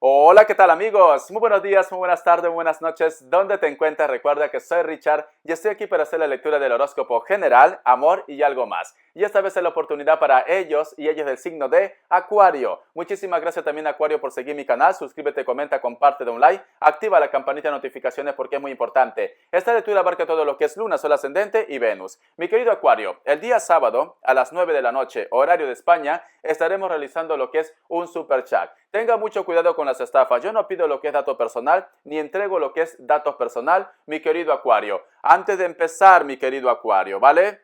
Hola, ¿qué tal amigos? Muy buenos días, muy buenas tardes, muy buenas noches. ¿Dónde te encuentras? Recuerda que soy Richard y estoy aquí para hacer la lectura del horóscopo general, amor y algo más. Y esta vez es la oportunidad para ellos y ellos del signo de Acuario. Muchísimas gracias también Acuario por seguir mi canal. Suscríbete, comenta, comparte, da un like, activa la campanita de notificaciones porque es muy importante. Esta lectura abarca todo lo que es Luna, Sol ascendente y Venus. Mi querido Acuario, el día sábado a las 9 de la noche, horario de España, estaremos realizando lo que es un super chat. Tenga mucho cuidado con las estafas. Yo no pido lo que es dato personal, ni entrego lo que es datos personal, mi querido Acuario. Antes de empezar, mi querido Acuario, ¿vale?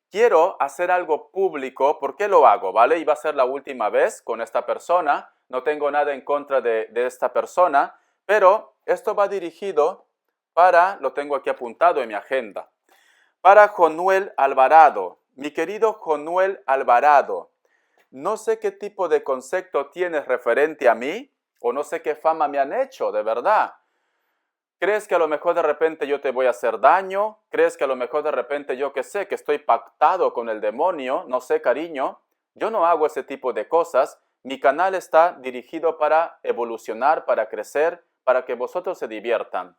Quiero hacer algo público. ¿Por qué lo hago? ¿Vale? Y va a ser la última vez con esta persona. No tengo nada en contra de esta persona, pero esto va dirigido para, lo tengo aquí apuntado en mi agenda, para Jonuel Alvarado. Mi querido Jonuel Alvarado, no sé qué tipo de concepto tienes referente a mí, o no sé qué fama me han hecho, de verdad. ¿Crees que a lo mejor de repente yo te voy a hacer daño? ¿Crees que a lo mejor de repente yo que sé, que estoy pactado con el demonio? No sé, cariño. Yo no hago ese tipo de cosas. Mi canal está dirigido para evolucionar, para crecer, para que vosotros se diviertan.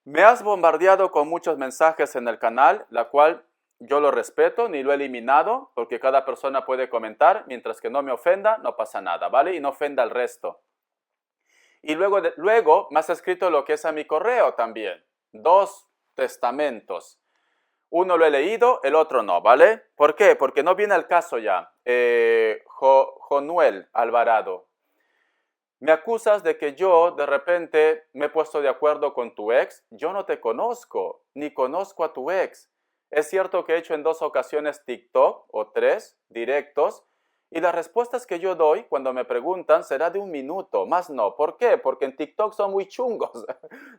Me has bombardeado con muchos mensajes en el canal, la cual yo lo respeto, ni lo he eliminado, porque cada persona puede comentar, mientras que no me ofenda, no pasa nada, ¿vale? Y no ofenda al resto. Y luego me has escrito lo que es a mi correo también. 2 testamentos. Uno lo he leído, el otro no, ¿vale? ¿Por qué? Porque no viene al caso ya. Jonuel Alvarado. Me acusas de que yo de repente me he puesto de acuerdo con tu ex. Yo no te conozco, ni conozco a tu ex. Es cierto que he hecho en 2 ocasiones TikTok o 3 directos y las respuestas que yo doy cuando me preguntan será de 1 minuto, más no. ¿Por qué? Porque en TikTok son muy chungos,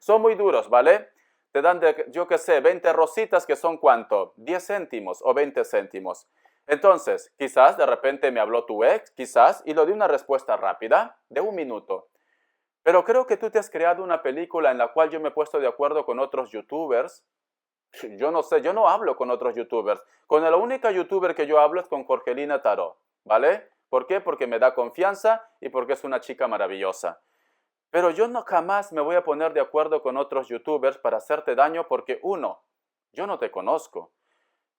son muy duros, ¿vale? Te dan, yo qué sé, 20 rositas que son ¿cuánto? 10 céntimos o 20 céntimos. Entonces, quizás de repente me habló tu ex, quizás, y lo di una respuesta rápida, de 1 minuto. Pero creo que tú te has creado una película en la cual yo me he puesto de acuerdo con otros youtubers. Yo no sé, yo no hablo con otros youtubers. Con la única youtuber que yo hablo es con Jorgelina Tarot, ¿vale? ¿Por qué? Porque me da confianza y porque es una chica maravillosa. Pero yo no jamás me voy a poner de acuerdo con otros youtubers para hacerte daño porque uno, yo no te conozco.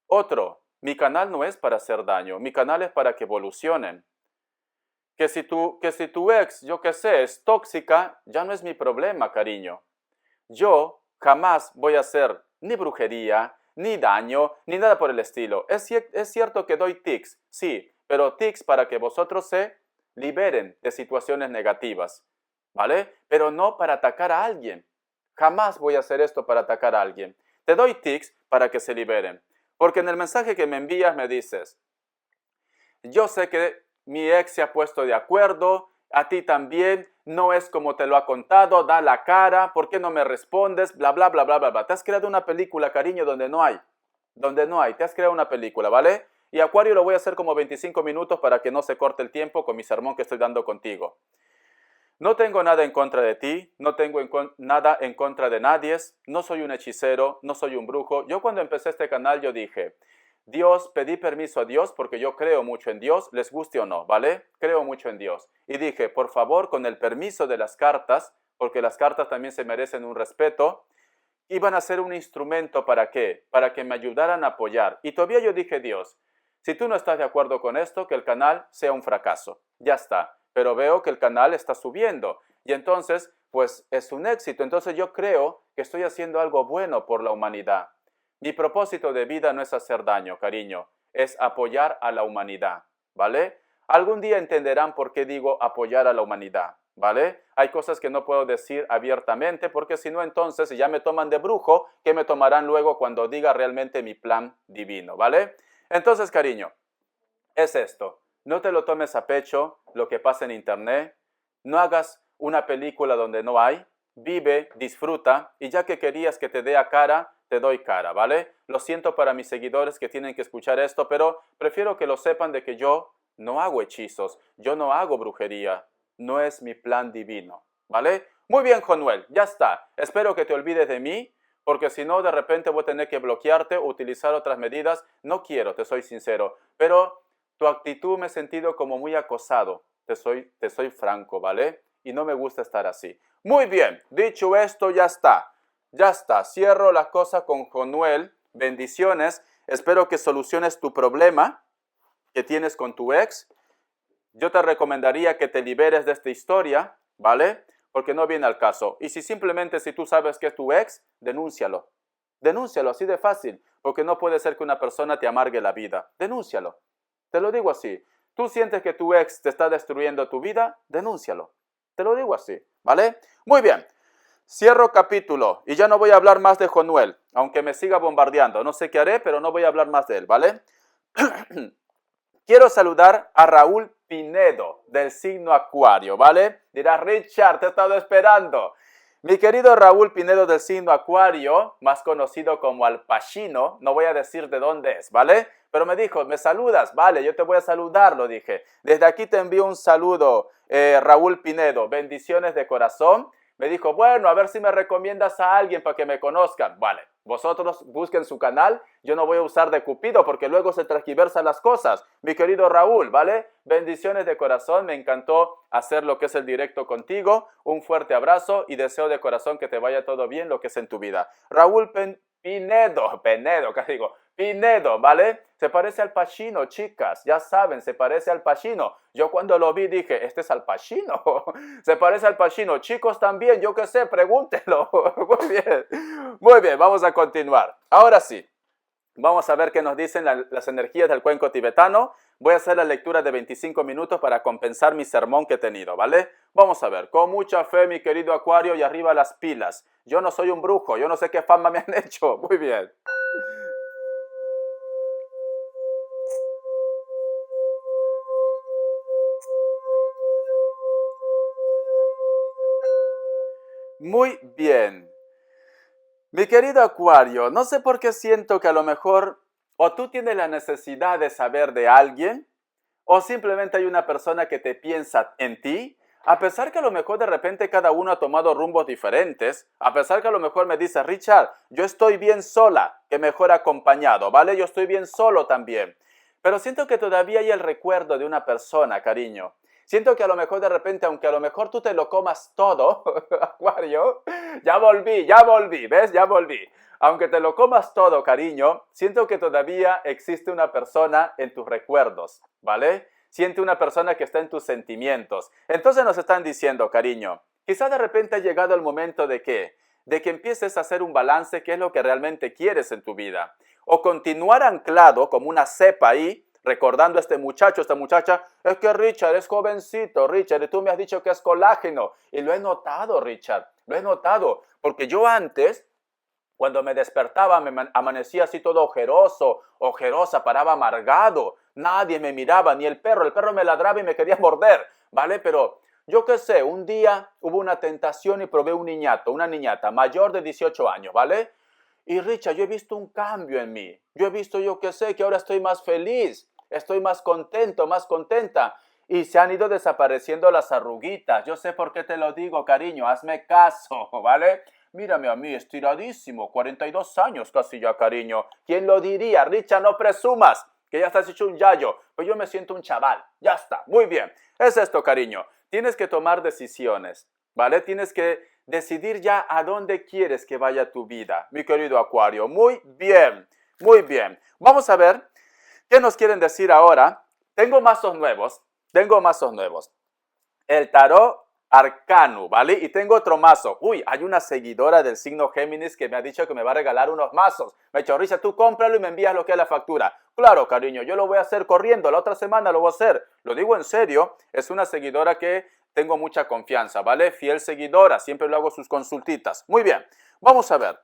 Otro, mi canal no es para hacer daño, mi canal es para que evolucionen. Que si tu ex, yo qué sé, es tóxica, ya no es mi problema, cariño. Yo jamás voy a hacer ni brujería, ni daño, ni nada por el estilo. Es cierto que doy tics, sí, pero tics para que vosotros se liberen de situaciones negativas, ¿vale? Pero no para atacar a alguien. Jamás voy a hacer esto para atacar a alguien. Te doy tics para que se liberen. Porque en el mensaje que me envías me dices, yo sé que mi ex se ha puesto de acuerdo, a ti también, no es como te lo ha contado, da la cara, ¿por qué no me respondes? Bla, bla, bla, bla, bla, bla. Te has creado una película, cariño, donde no hay, te has creado una película, ¿vale? Y Acuario lo voy a hacer como 25 minutos para que no se corte el tiempo con mi sermón que estoy dando contigo. No tengo nada en contra de ti, no tengo nada en contra de nadie, no soy un hechicero, no soy un brujo. Yo cuando empecé este canal yo dije, Dios, pedí permiso a Dios porque yo creo mucho en Dios, les guste o no, ¿vale? Creo mucho en Dios. Y dije, por favor, con el permiso de las cartas, porque las cartas también se merecen un respeto, iban a ser un instrumento ¿para qué? Para que me ayudaran a apoyar. Y todavía yo dije, Dios, si tú no estás de acuerdo con esto, que el canal sea un fracaso. Ya está. Pero veo que el canal está subiendo. Y entonces, pues es un éxito. Entonces yo creo que estoy haciendo algo bueno por la humanidad. Mi propósito de vida no es hacer daño, cariño. Es apoyar a la humanidad. ¿Vale? Algún día entenderán por qué digo apoyar a la humanidad. ¿Vale? Hay cosas que no puedo decir abiertamente porque si no entonces, si ya me toman de brujo, ¿qué me tomarán luego cuando diga realmente mi plan divino? ¿Vale? Entonces, cariño, es esto. No te lo tomes a pecho lo que pasa en internet. No hagas una película donde no hay. Vive, disfruta y ya que querías que te dé a cara, te doy cara, ¿vale? Lo siento para mis seguidores que tienen que escuchar esto, pero prefiero que lo sepan de que yo no hago hechizos, yo no hago brujería, no es mi plan divino, ¿vale? Muy bien, Jonuel, ya está. Espero que te olvides de mí, porque si no, de repente voy a tener que bloquearte o utilizar otras medidas. No quiero, te soy sincero, pero tu actitud me he sentido como muy acosado. Te soy franco, ¿vale? Y no me gusta estar así. Muy bien, dicho esto, ya está. Ya está, cierro la cosa con Jonuel. Bendiciones. Espero que soluciones tu problema que tienes con tu ex. Yo te recomendaría que te liberes de esta historia, ¿vale? Porque no viene al caso. Y si tú sabes que es tu ex, denúncialo. Denúncialo, así de fácil. Porque no puede ser que una persona te amargue la vida. Denúncialo. Te lo digo así. Tú sientes que tu ex te está destruyendo tu vida, denúncialo. Te lo digo así, ¿vale? Muy bien. Cierro capítulo y ya no voy a hablar más de Jonuel, aunque me siga bombardeando. No sé qué haré, pero no voy a hablar más de él, ¿vale? Quiero saludar a Raúl Pinedo, del signo Acuario, ¿vale? Dirás, Richard, te he estado esperando. Mi querido Raúl Pinedo del signo Acuario, más conocido como Al Pacino, no voy a decir de dónde es, ¿vale? Pero me dijo, ¿me saludas? Vale, yo te voy a saludar, lo dije. Desde aquí te envío un saludo, Raúl Pinedo. Bendiciones de corazón. Me dijo, bueno, a ver si me recomiendas a alguien para que me conozcan. Vale, vosotros busquen su canal. Yo no voy a usar de Cupido porque luego se transgiversan las cosas. Mi querido Raúl, ¿vale? Bendiciones de corazón. Me encantó hacer lo que es el directo contigo. Un fuerte abrazo y deseo de corazón que te vaya todo bien lo que es en tu vida. Raúl Pinedo, ¿vale? Se parece al Pacino, chicas, ya saben, se parece al Pacino. Yo cuando lo vi dije, este es Al Pacino, se parece al Pacino. Chicos también, yo qué sé, pregúntenlo. Muy bien, vamos a continuar. Ahora sí, vamos a ver qué nos dicen las energías del cuenco tibetano. Voy a hacer la lectura de 25 minutos para compensar mi sermón que he tenido, ¿vale? Vamos a ver, con mucha fe, mi querido Acuario, y arriba las pilas. Yo no soy un brujo, yo no sé qué fama me han hecho. Muy bien. Muy bien. Mi querido Acuario, no sé por qué siento que a lo mejor o tú tienes la necesidad de saber de alguien o simplemente hay una persona que te piensa en ti, a pesar que a lo mejor de repente cada uno ha tomado rumbos diferentes, a pesar que a lo mejor me dice, Richard, yo estoy bien sola, que mejor acompañado, ¿vale? Yo estoy bien solo también. Pero siento que todavía hay el recuerdo de una persona, cariño. Siento que a lo mejor de repente, aunque a lo mejor tú te lo comas todo, Acuario, ya volví, ¿ves? Ya volví. Aunque te lo comas todo, cariño, siento que todavía existe una persona en tus recuerdos, ¿vale? Siente una persona que está en tus sentimientos. Entonces nos están diciendo, cariño, quizá de repente ha llegado el momento de que empieces a hacer un balance, qué es lo que realmente quieres en tu vida. O continuar anclado como una cepa ahí, recordando a este muchacho, esta muchacha, es que Richard es jovencito, Richard, y tú me has dicho que es colágeno. Y lo he notado, Richard, lo he notado, porque yo antes, cuando me despertaba, me amanecía así todo ojerosa, paraba amargado, nadie me miraba, ni el perro me ladraba y me quería morder, ¿vale? Pero yo qué sé, un día hubo una tentación y probé una niñata mayor de 18 años, ¿vale? Y Richard, yo he visto un cambio en mí, yo he visto, yo qué sé, que ahora estoy más feliz, estoy más contento, más contenta. Y se han ido desapareciendo las arruguitas. Yo sé por qué te lo digo, cariño, hazme caso, ¿vale? Mírame a mí, estiradísimo, 42 años casi ya, cariño. ¿Quién lo diría? Richard, no presumas, que ya estás hecho un yayo. Pues yo me siento un chaval. Ya está, muy bien. Es esto, cariño. Tienes que tomar decisiones, ¿vale? Tienes que decidir ya a dónde quieres que vaya tu vida, mi querido Acuario. Muy bien, muy bien. Vamos a ver qué nos quieren decir ahora. Tengo mazos nuevos. El tarot Arcano, ¿vale? Y tengo otro mazo. Uy, hay una seguidora del signo Géminis que me ha dicho que me va a regalar unos mazos. Me ha dicho, Risa, tú cómpralo y me envías lo que es la factura. Claro, cariño, yo lo voy a hacer corriendo. La otra semana lo voy a hacer. Lo digo en serio. Es una seguidora que tengo mucha confianza, ¿vale? Fiel seguidora. Siempre le hago sus consultitas. Muy bien. Vamos a ver.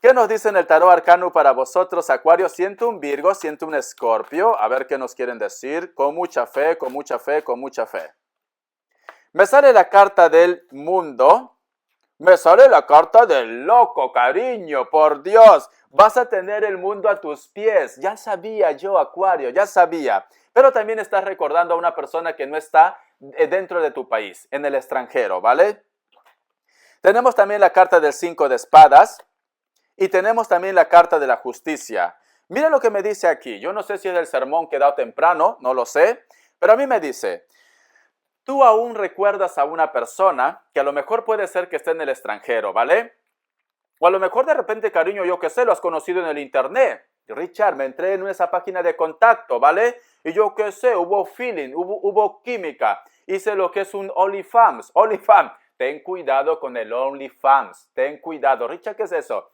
¿Qué nos dice en el tarot arcano para vosotros, Acuario? Siento un Virgo, siento un Escorpio. A ver qué nos quieren decir. Con mucha fe, con mucha fe, con mucha fe. Me sale la carta del mundo. Me sale la carta del loco, cariño, por Dios. Vas a tener el mundo a tus pies. Ya sabía yo, Acuario, ya sabía. Pero también estás recordando a una persona que no está dentro de tu país, en el extranjero, ¿vale? Tenemos también la carta del 5 de espadas. Y tenemos también la carta de la justicia. Mira lo que me dice aquí. Yo no sé si es del sermón que he dado temprano, no lo sé, pero a mí me dice, tú aún recuerdas a una persona que a lo mejor puede ser que esté en el extranjero, ¿vale? O a lo mejor de repente, cariño, yo qué sé, lo has conocido en el internet. Richard, me entré en esa página de contacto, ¿vale? Y yo qué sé, hubo feeling, hubo química. Hice lo que es un OnlyFans. OnlyFans. Ten cuidado con el OnlyFans. Ten cuidado. Richard, ¿qué es eso?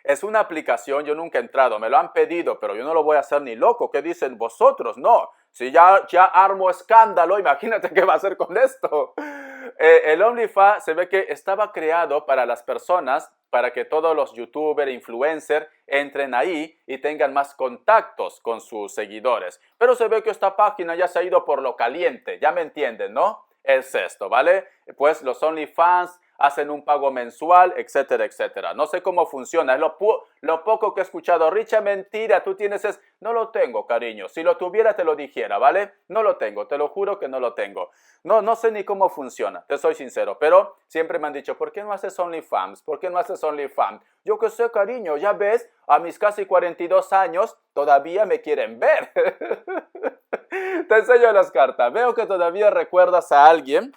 Es una aplicación, yo nunca he entrado, me lo han pedido, pero yo no lo voy a hacer ni loco. ¿Qué dicen vosotros? No, si ya armo escándalo, imagínate qué va a hacer con esto. El OnlyFans se ve que estaba creado para las personas, para que todos los youtubers, influencers entren ahí y tengan más contactos con sus seguidores. Pero se ve que esta página ya se ha ido por lo caliente, ya me entienden, ¿no? Es esto, ¿vale? Pues los OnlyFans hacen un pago mensual, etcétera, etcétera. No sé cómo funciona, es lo poco que he escuchado. Richard, mentira, tú tienes es... No lo tengo, cariño. Si lo tuviera, te lo dijera, ¿vale? No lo tengo, te lo juro que no lo tengo. No sé ni cómo funciona, te soy sincero, pero siempre me han dicho, ¿por qué no haces OnlyFans? ¿Por qué no haces OnlyFans? Yo qué sé, cariño, ya ves, a mis casi 42 años todavía me quieren ver. Te enseño las cartas. Veo que todavía recuerdas a alguien.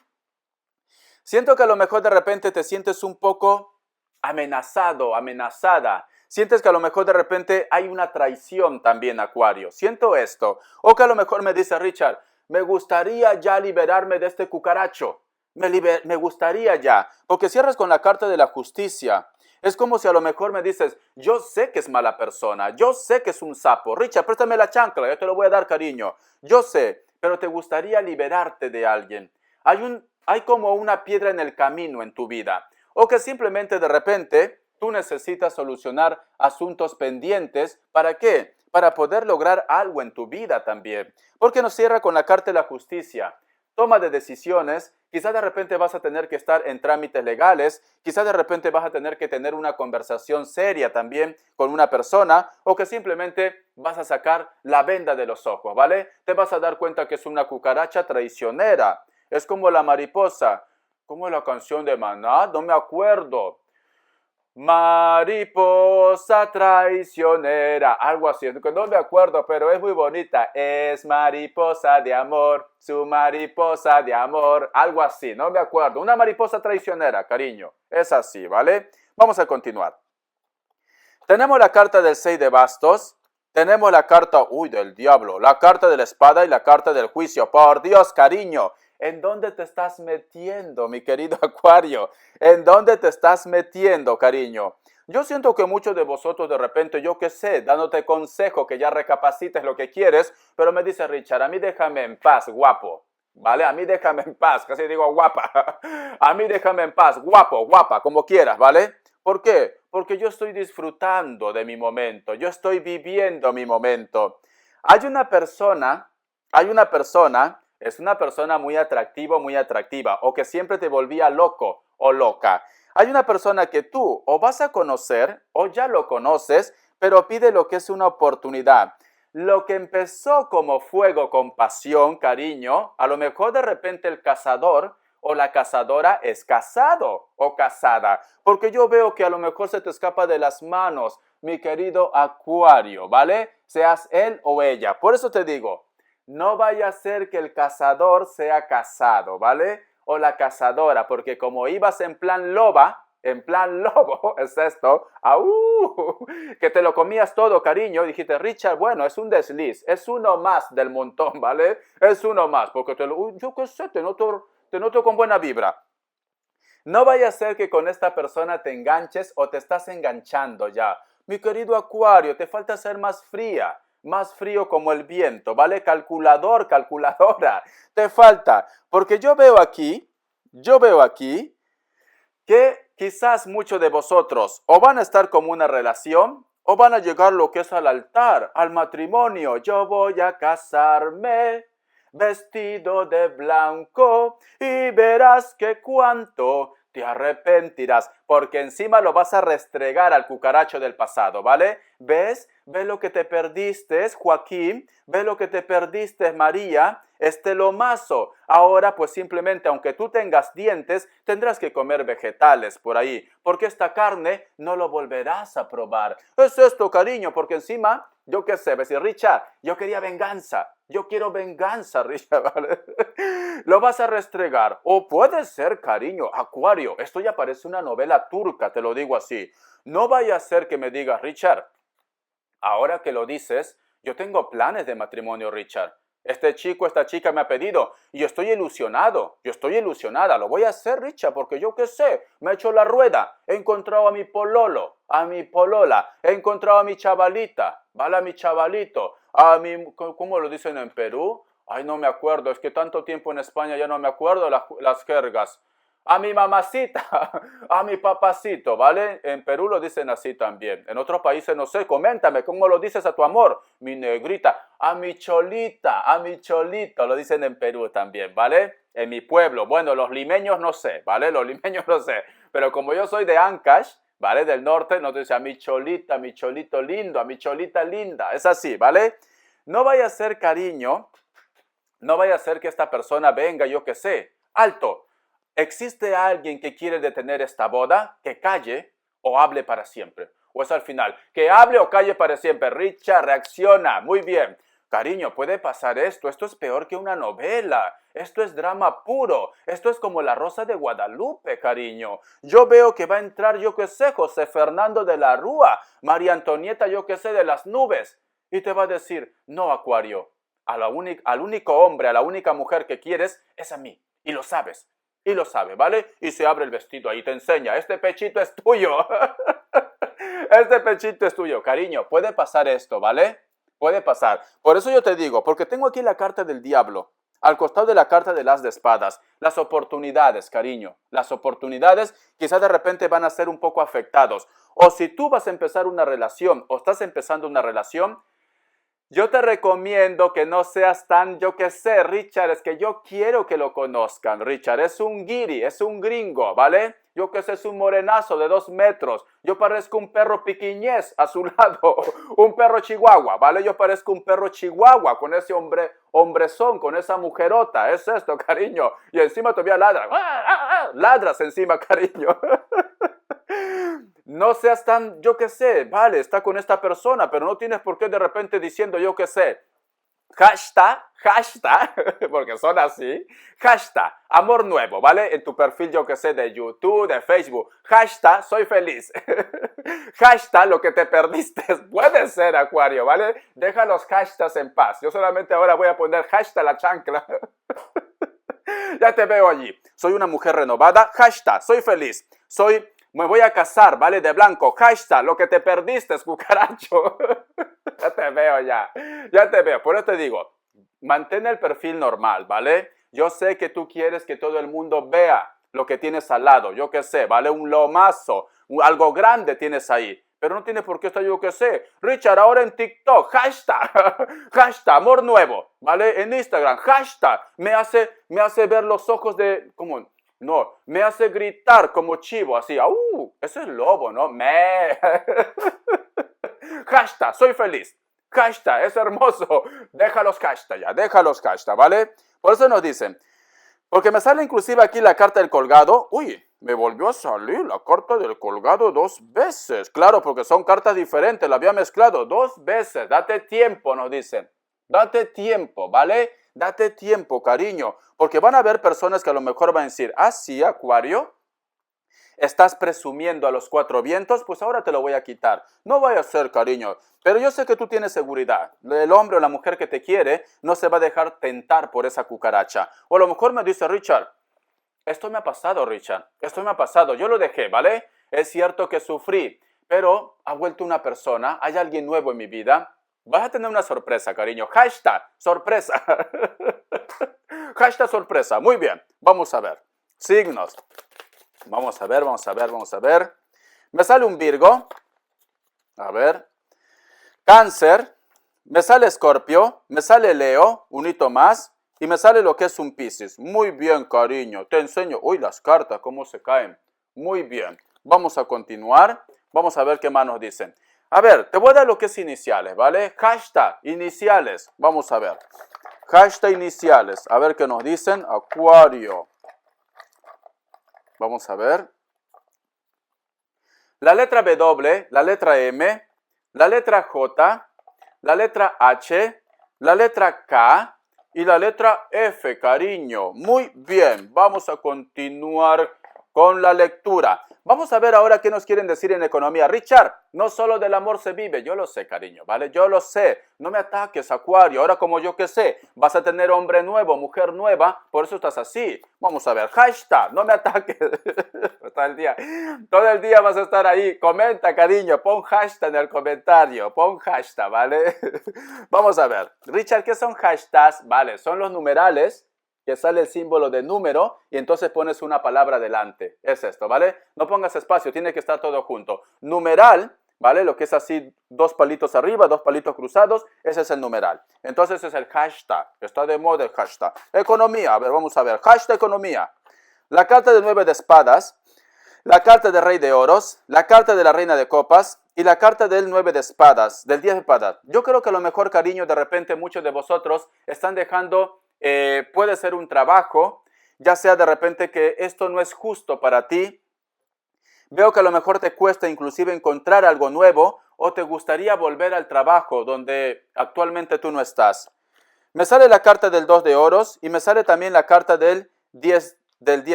Siento que a lo mejor de repente te sientes un poco amenazado, amenazada. Sientes que a lo mejor de repente hay una traición también, Acuario. Siento esto. O que a lo mejor me dice Richard, me gustaría ya liberarme de este cucaracho. Me gustaría ya. Porque cierras con la carta de la justicia. Es como si a lo mejor me dices, yo sé que es mala persona, yo sé que es un sapo. Richard, préstame la chancla, yo te lo voy a dar, cariño. Yo sé, pero te gustaría liberarte de alguien. Hay como una piedra en el camino en tu vida. O que simplemente de repente tú necesitas solucionar asuntos pendientes. ¿Para qué? Para poder lograr algo en tu vida también. Porque nos cierra con la carta de la justicia. Toma de decisiones, quizás de repente vas a tener que estar en trámites legales, quizás de repente vas a tener que tener una conversación seria también con una persona, o que simplemente vas a sacar la venda de los ojos, ¿vale? Te vas a dar cuenta que es una cucaracha traicionera, es como la mariposa, como la canción de Maná, no me acuerdo. Mariposa traicionera, algo así, no me acuerdo, pero es muy bonita. Es mariposa de amor, su mariposa de amor, algo así, no me acuerdo. Una mariposa traicionera, cariño, es así, ¿vale? Vamos a continuar. Tenemos la carta del 6 de bastos, tenemos la carta, del diablo, la carta de la espada y la carta del juicio. Por Dios, cariño, ¿en dónde te estás metiendo, mi querido Acuario? ¿En dónde te estás metiendo, cariño? Yo siento que muchos de vosotros de repente, yo qué sé, dándote consejo que ya recapacites lo que quieres, pero me dice Richard, a mí déjame en paz, guapo. ¿Vale? A mí déjame en paz, casi digo guapa. A mí déjame en paz, guapo, guapa, como quieras, ¿vale? ¿Por qué? Porque yo estoy disfrutando de mi momento, yo estoy viviendo mi momento. Hay una persona, es una persona muy atractiva, o que siempre te volvía loco o loca. Hay una persona que tú o vas a conocer o ya lo conoces, pero pide lo que es una oportunidad. Lo que empezó como fuego con pasión, cariño, a lo mejor de repente el cazador o la cazadora es casado o casada, porque yo veo que a lo mejor se te escapa de las manos, mi querido Acuario, ¿vale? Seas él o ella. Por eso te digo, no vaya a ser que el cazador sea casado, ¿vale? O la cazadora, porque como ibas en plan loba, en plan lobo, es esto, que te lo comías todo, cariño, y dijiste, Richard, bueno, es un desliz, es uno más del montón, ¿vale? Es uno más, porque yo qué sé, te noto con buena vibra. No vaya a ser que con esta persona te enganches o te estás enganchando ya. Mi querido Acuario, te falta ser más fría, más frío como el viento, ¿vale? Calculador, calculadora, te falta, porque yo veo aquí que quizás muchos de vosotros o van a estar como una relación o van a llegar lo que es al altar, al matrimonio. Yo voy a casarme vestido de blanco y verás que cuánto te arrepentirás, porque encima lo vas a restregar al cucaracho del pasado, ¿vale? ¿Ves? ¿Ves lo que te perdiste, Joaquín? ¿Ves lo que te perdiste, María? Este lomazo. Ahora, pues simplemente, aunque tú tengas dientes, tendrás que comer vegetales por ahí, porque esta carne no lo volverás a probar. Es esto, cariño, porque encima, yo qué sé, decir, Richard, yo quería venganza. Yo quiero venganza, Richard, ¿vale? Lo vas a restregar. O puede ser, cariño, Acuario. Esto ya parece una novela turca, te lo digo así. No vaya a ser que me digas, Richard, ahora que lo dices, yo tengo planes de matrimonio, Richard. Este chico, esta chica me ha pedido y yo estoy ilusionado, yo estoy ilusionada, lo voy a hacer, Richard, porque yo qué sé, me he hecho la rueda, he encontrado a mi pololo, a mi polola, he encontrado a mi chavalita, ¿vale? A mi chavalito, a mi, ¿cómo lo dicen en Perú? Ay, no me acuerdo, es que tanto tiempo en España ya no me acuerdo las jergas. A mi mamacita, a mi papacito, ¿vale? En Perú lo dicen así también. En otros países no sé, coméntame, ¿cómo lo dices a tu amor? Mi negrita, a mi cholita, a mi cholito, lo dicen en Perú también, ¿vale? En mi pueblo, bueno, los limeños no sé, ¿vale? Los limeños no sé, pero como yo soy de Ancash, ¿vale? Del norte, nos dice a mi cholita, a mi cholito lindo, a mi cholita linda, es así, ¿vale? No vaya a ser, cariño, no vaya a ser que esta persona venga, yo qué sé, alto. ¿Existe alguien que quiere detener esta boda? Que calle o hable para siempre. O es al final, que hable o calle para siempre. Richard, reacciona. Muy bien. Cariño, puede pasar esto. Esto es peor que una novela. Esto es drama puro. Esto es como La Rosa de Guadalupe, cariño. Yo veo que va a entrar, yo qué sé, José Fernando de la Rúa, María Antonieta, yo qué sé, de las nubes. Y te va a decir, no, Acuario, al único hombre, a la única mujer que quieres es a mí. Y lo sabes. Y lo sabe, ¿vale? Y se abre el vestido ahí, te enseña, este pechito es tuyo. Este pechito es tuyo, cariño. Puede pasar esto, ¿vale? Puede pasar. Por eso yo te digo, porque tengo aquí la carta del diablo, al costado de la carta del as de espadas. Las oportunidades, cariño. Las oportunidades quizás de repente van a ser un poco afectados. O si tú vas a empezar una relación o estás empezando una relación, yo te recomiendo que no seas tan, yo qué sé, Richard, es que yo quiero que lo conozcan, Richard, es un guiri, es un gringo, ¿vale? Yo qué sé, es un morenazo de 2 metros, yo parezco un perro piquiñés a su lado, un perro chihuahua, ¿vale? Yo parezco un perro chihuahua con ese hombrezón, con esa mujerota, es esto, cariño, y encima todavía ladra, ladras encima, cariño. No seas tan, yo qué sé, vale, está con esta persona, pero no tienes por qué de repente diciendo, yo qué sé, hashtag, porque son así, hashtag, amor nuevo, ¿vale? En tu perfil, yo qué sé, de YouTube, de Facebook, hashtag, soy feliz, hashtag, lo que te perdiste, puede ser, Acuario, ¿vale? Deja los hashtags en paz, yo solamente ahora voy a poner hashtag la chancla. Ya te veo allí, soy una mujer renovada, hashtag, soy feliz, me voy a casar, ¿vale? De blanco. Hashtag, lo que te perdiste, cucaracho. Ya te veo ya. Ya te veo. Por eso te digo, mantén el perfil normal, ¿vale? Yo sé que tú quieres que todo el mundo vea lo que tienes al lado. Yo qué sé, ¿vale? Un lomazo, algo grande tienes ahí. Pero no tiene por qué estar, yo qué sé. Richard, ahora en TikTok, hashtag, hashtag, amor nuevo, ¿vale? En Instagram, hashtag, me hace ver los ojos de, ¿cómo? No, me hace gritar como chivo, así, ese es lobo, ¿no? Hashtag, soy feliz. Hashtag, es hermoso. Déjalos hashtag ya, déjalos hashtag, ¿vale? Por eso nos dicen, porque me sale inclusive aquí la carta del colgado. Uy, me volvió a salir la carta del colgado 2 veces. Claro, porque son cartas diferentes, la había mezclado 2 veces. Date tiempo, nos dicen. Date tiempo, ¿vale? Date tiempo, cariño, porque van a haber personas que a lo mejor van a decir, sí, Acuario, estás presumiendo a los 4 vientos, pues ahora te lo voy a quitar. No vaya a ser, cariño, pero yo sé que tú tienes seguridad. El hombre o la mujer que te quiere no se va a dejar tentar por esa cucaracha. O a lo mejor me dice, Richard, esto me ha pasado, Richard, esto me ha pasado, yo lo dejé, ¿vale? Es cierto que sufrí, pero ha vuelto una persona, hay alguien nuevo en mi vida. Vas a tener una sorpresa, cariño. Hashtag, sorpresa. Hashtag, sorpresa. Muy bien. Vamos a ver. Signos. Vamos a ver, vamos a ver, vamos a ver. Me sale un Virgo. A ver. Cáncer. Me sale Escorpio. Me sale Leo. Un hito más. y me sale lo que es un Piscis. Muy bien, cariño, te enseño. Uy, las cartas, cómo se caen. Muy bien, vamos a continuar. Vamos a ver qué más nos dicen. A ver, te voy a dar lo que es iniciales, ¿vale? Hashtag, iniciales. Vamos a ver. Hashtag iniciales. A ver qué nos dicen. Acuario. Vamos a ver. La letra W, la letra M, la letra J, la letra H, la letra K y la letra F, cariño. Muy bien, vamos a continuar con la lectura. Vamos a ver ahora qué nos quieren decir en economía. Richard, no solo del amor se vive, yo lo sé, cariño, ¿vale? Yo lo sé. No me ataques, Acuario. Ahora como yo que sé, vas a tener hombre nuevo, mujer nueva, por eso estás así. Vamos a ver, hashtag, no me ataques. Todo el día vas a estar ahí. Comenta, cariño, pon hashtag en el comentario, pon hashtag, ¿vale? Vamos a ver. Richard, ¿qué son hashtags? Vale, son los numerales que sale el símbolo de número y entonces pones una palabra delante. Es esto, ¿vale? No pongas espacio, tiene que estar todo junto. Numeral, ¿vale? Lo que es así, dos palitos arriba, dos palitos cruzados, ese es el numeral. Entonces es el hashtag, está de moda el hashtag. Economía, a ver, vamos a ver. Hashtag economía. La carta de 9 de espadas, la carta de rey de oros, la carta de la reina de copas y la carta del 9 de espadas, del 10 de espadas. Yo creo que a lo mejor, cariño, de repente muchos de vosotros están dejando... puede ser un trabajo, ya sea de repente que esto no es justo para ti. Veo que a lo mejor te cuesta inclusive encontrar algo nuevo o te gustaría volver al trabajo donde actualmente tú no estás. Me sale la carta del 2 de oros y me sale también la carta del 10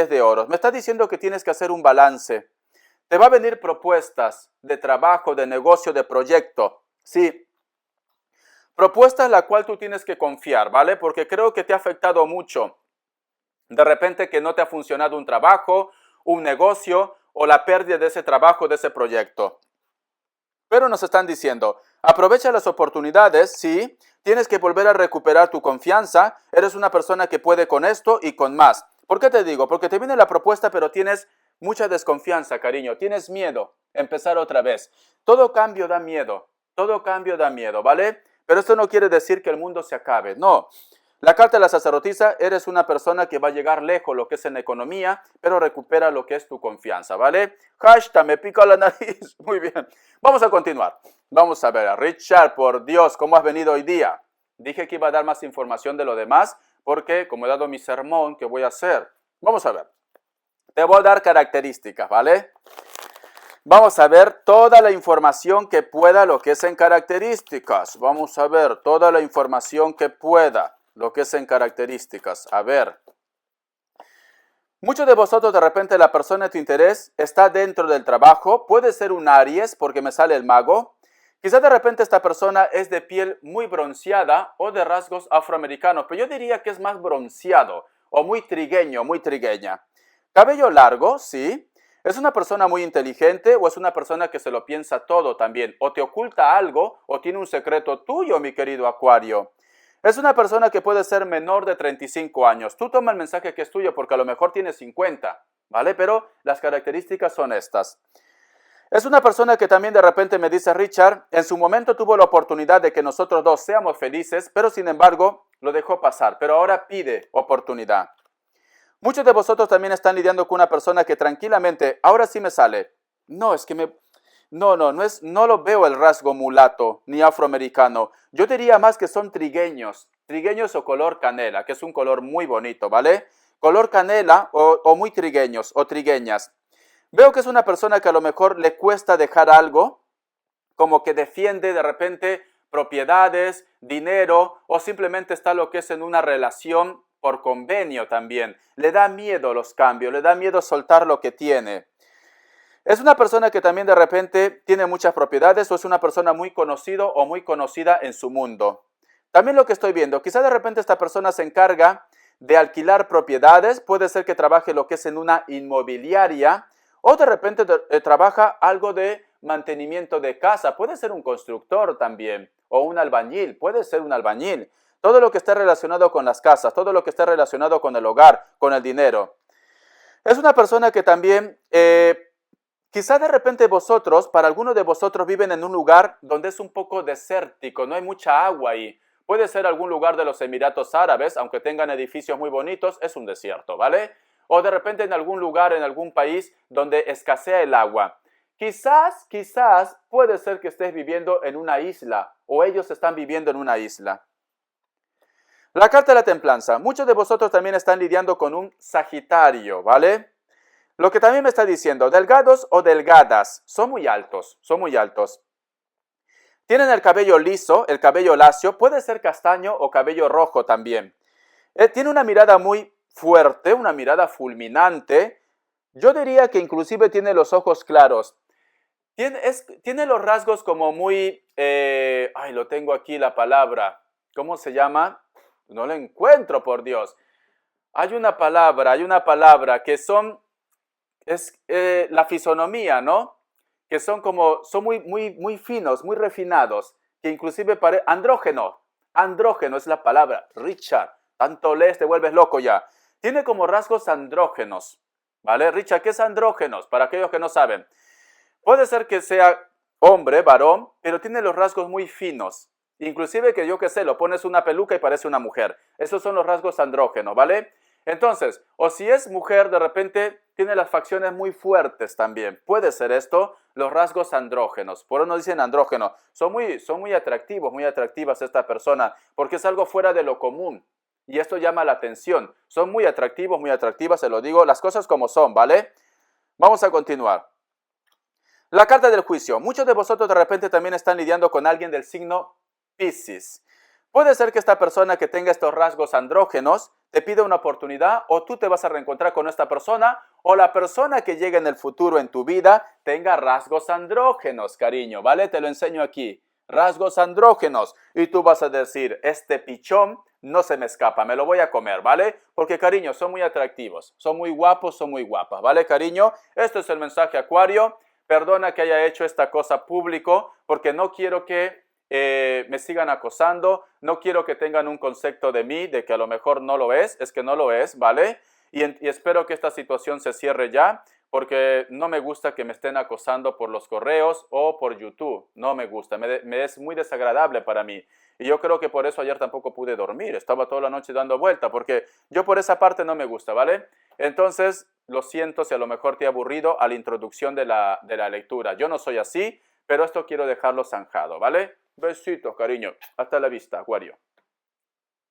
de oros. Me está diciendo que tienes que hacer un balance. Te va a venir propuestas de trabajo, de negocio, de proyecto. Sí. Propuesta en la cual tú tienes que confiar, ¿vale? Porque creo que te ha afectado mucho. De repente que no te ha funcionado un trabajo, un negocio o la pérdida de ese trabajo, de ese proyecto. Pero nos están diciendo, aprovecha las oportunidades, sí, tienes que volver a recuperar tu confianza, eres una persona que puede con esto y con más. ¿Por qué te digo? Porque te viene la propuesta, pero tienes mucha desconfianza, cariño, tienes miedo a empezar otra vez. Todo cambio da miedo, ¿vale? Pero esto no quiere decir que el mundo se acabe, no. La carta de la sacerdotisa, eres una persona que va a llegar lejos lo que es en economía, pero recupera lo que es tu confianza, ¿vale? Hashtag, me pica la nariz. Muy bien. Vamos a continuar. Vamos a ver, Richard, por Dios, ¿cómo has venido hoy día? Dije que iba a dar más información de lo demás, porque como he dado mi sermón, ¿qué voy a hacer? Vamos a ver. Te voy a dar características, ¿vale? Vamos a ver toda la información que pueda, lo que es en características. Vamos a ver toda la información que pueda, lo que es en características. A ver. Muchos de vosotros, de repente, la persona de tu interés está dentro del trabajo. Puede ser un Aries, porque me sale el mago. Quizás de repente esta persona es de piel muy bronceada o de rasgos afroamericanos, pero yo diría que es más bronceado o muy trigueño, muy trigueña. Cabello largo, sí. ¿Es una persona muy inteligente o es una persona que se lo piensa todo también? ¿O te oculta algo o tiene un secreto tuyo, mi querido Acuario? Es una persona que puede ser menor de 35 años. Tú toma el mensaje que es tuyo porque a lo mejor tiene 50, ¿vale? Pero las características son estas. Es una persona que también de repente me dice, Richard, en su momento tuvo la oportunidad de que nosotros dos seamos felices, pero sin embargo lo dejó pasar, pero ahora pide oportunidad. Muchos de vosotros también están lidiando con una persona que tranquilamente, ahora sí me sale. No, es que no lo veo el rasgo mulato ni afroamericano. Yo diría más que son trigueños o color canela, que es un color muy bonito, ¿vale? Color canela o muy trigueños o trigueñas. Veo que es una persona que a lo mejor le cuesta dejar algo, como que defiende de repente propiedades, dinero o simplemente está lo que es en una relación por convenio también. Le da miedo los cambios, le da miedo soltar lo que tiene. Es una persona que también de repente tiene muchas propiedades o es una persona muy conocido o muy conocida en su mundo. También lo que estoy viendo, quizá de repente esta persona se encarga de alquilar propiedades, puede ser que trabaje lo que es en una inmobiliaria o de repente trabaja algo de mantenimiento de casa, puede ser un constructor también o un albañil, puede ser un albañil. Todo lo que esté relacionado con las casas, todo lo que esté relacionado con el hogar, con el dinero. Es una persona que también, quizá de repente vosotros, para algunos de vosotros viven en un lugar donde es un poco desértico, no hay mucha agua ahí. Puede ser algún lugar de los Emiratos Árabes, aunque tengan edificios muy bonitos, es un desierto, ¿vale? O de repente en algún lugar, en algún país donde escasea el agua. Quizás puede ser que estés viviendo en una isla o ellos están viviendo en una isla. La carta de la templanza. Muchos de vosotros también están lidiando con un Sagitario, ¿vale? Lo que también me está diciendo, delgados o delgadas, son muy altos, son muy altos. Tienen el cabello liso, el cabello lacio, puede ser castaño o cabello rojo también. Tiene una mirada muy fuerte, una mirada fulminante. Yo diría que inclusive tiene los ojos claros. Tiene los rasgos como muy... lo tengo aquí la palabra. ¿Cómo se llama? No la encuentro, por Dios. Hay una palabra que son... Es la fisonomía, ¿no? Que son muy finos, muy refinados. Que inclusive andrógeno. Andrógeno es la palabra. Richard, tanto lees, te vuelves loco ya. Tiene como rasgos andrógenos. ¿Vale? Richard, ¿qué es andrógenos? Para aquellos que no saben. Puede ser que sea hombre, varón, pero tiene los rasgos muy finos. Inclusive que yo qué sé, lo pones una peluca y parece una mujer. Esos son los rasgos andrógenos, ¿vale? Entonces, o si es mujer, de repente tiene las facciones muy fuertes también. Puede ser esto, los rasgos andrógenos. Por eso nos dicen andrógeno. Son muy atractivos, muy atractivas esta persona, porque es algo fuera de lo común. Y esto llama la atención. Son muy atractivos, muy atractivas, se lo digo, las cosas como son, ¿vale? Vamos a continuar. La carta del juicio. Muchos de vosotros de repente también están lidiando con alguien del signo Piscis. Puede ser que esta persona que tenga estos rasgos andrógenos te pida una oportunidad o tú te vas a reencontrar con esta persona o la persona que llegue en el futuro en tu vida tenga rasgos andrógenos, cariño, ¿vale? Te lo enseño aquí. Rasgos andrógenos. Y tú vas a decir, este pichón no se me escapa, me lo voy a comer, ¿vale? Porque, cariño, son muy atractivos, son muy guapos, son muy guapas, ¿vale, cariño? Esto es el mensaje, Acuario. Perdona que haya hecho esta cosa público porque no quiero que me sigan acosando, no quiero que tengan un concepto de mí de que a lo mejor no lo es que no lo es, ¿vale? Y espero que esta situación se cierre ya porque no me gusta que me estén acosando por los correos o por YouTube, no me gusta, me es muy desagradable para mí. Y yo creo que por eso ayer tampoco pude dormir, estaba toda la noche dando vuelta porque yo por esa parte no me gusta, ¿vale? Entonces, lo siento si a lo mejor te he aburrido a la introducción de la lectura. Yo no soy así, pero esto quiero dejarlo zanjado, ¿vale? Besitos, cariño. Hasta la vista, Acuario.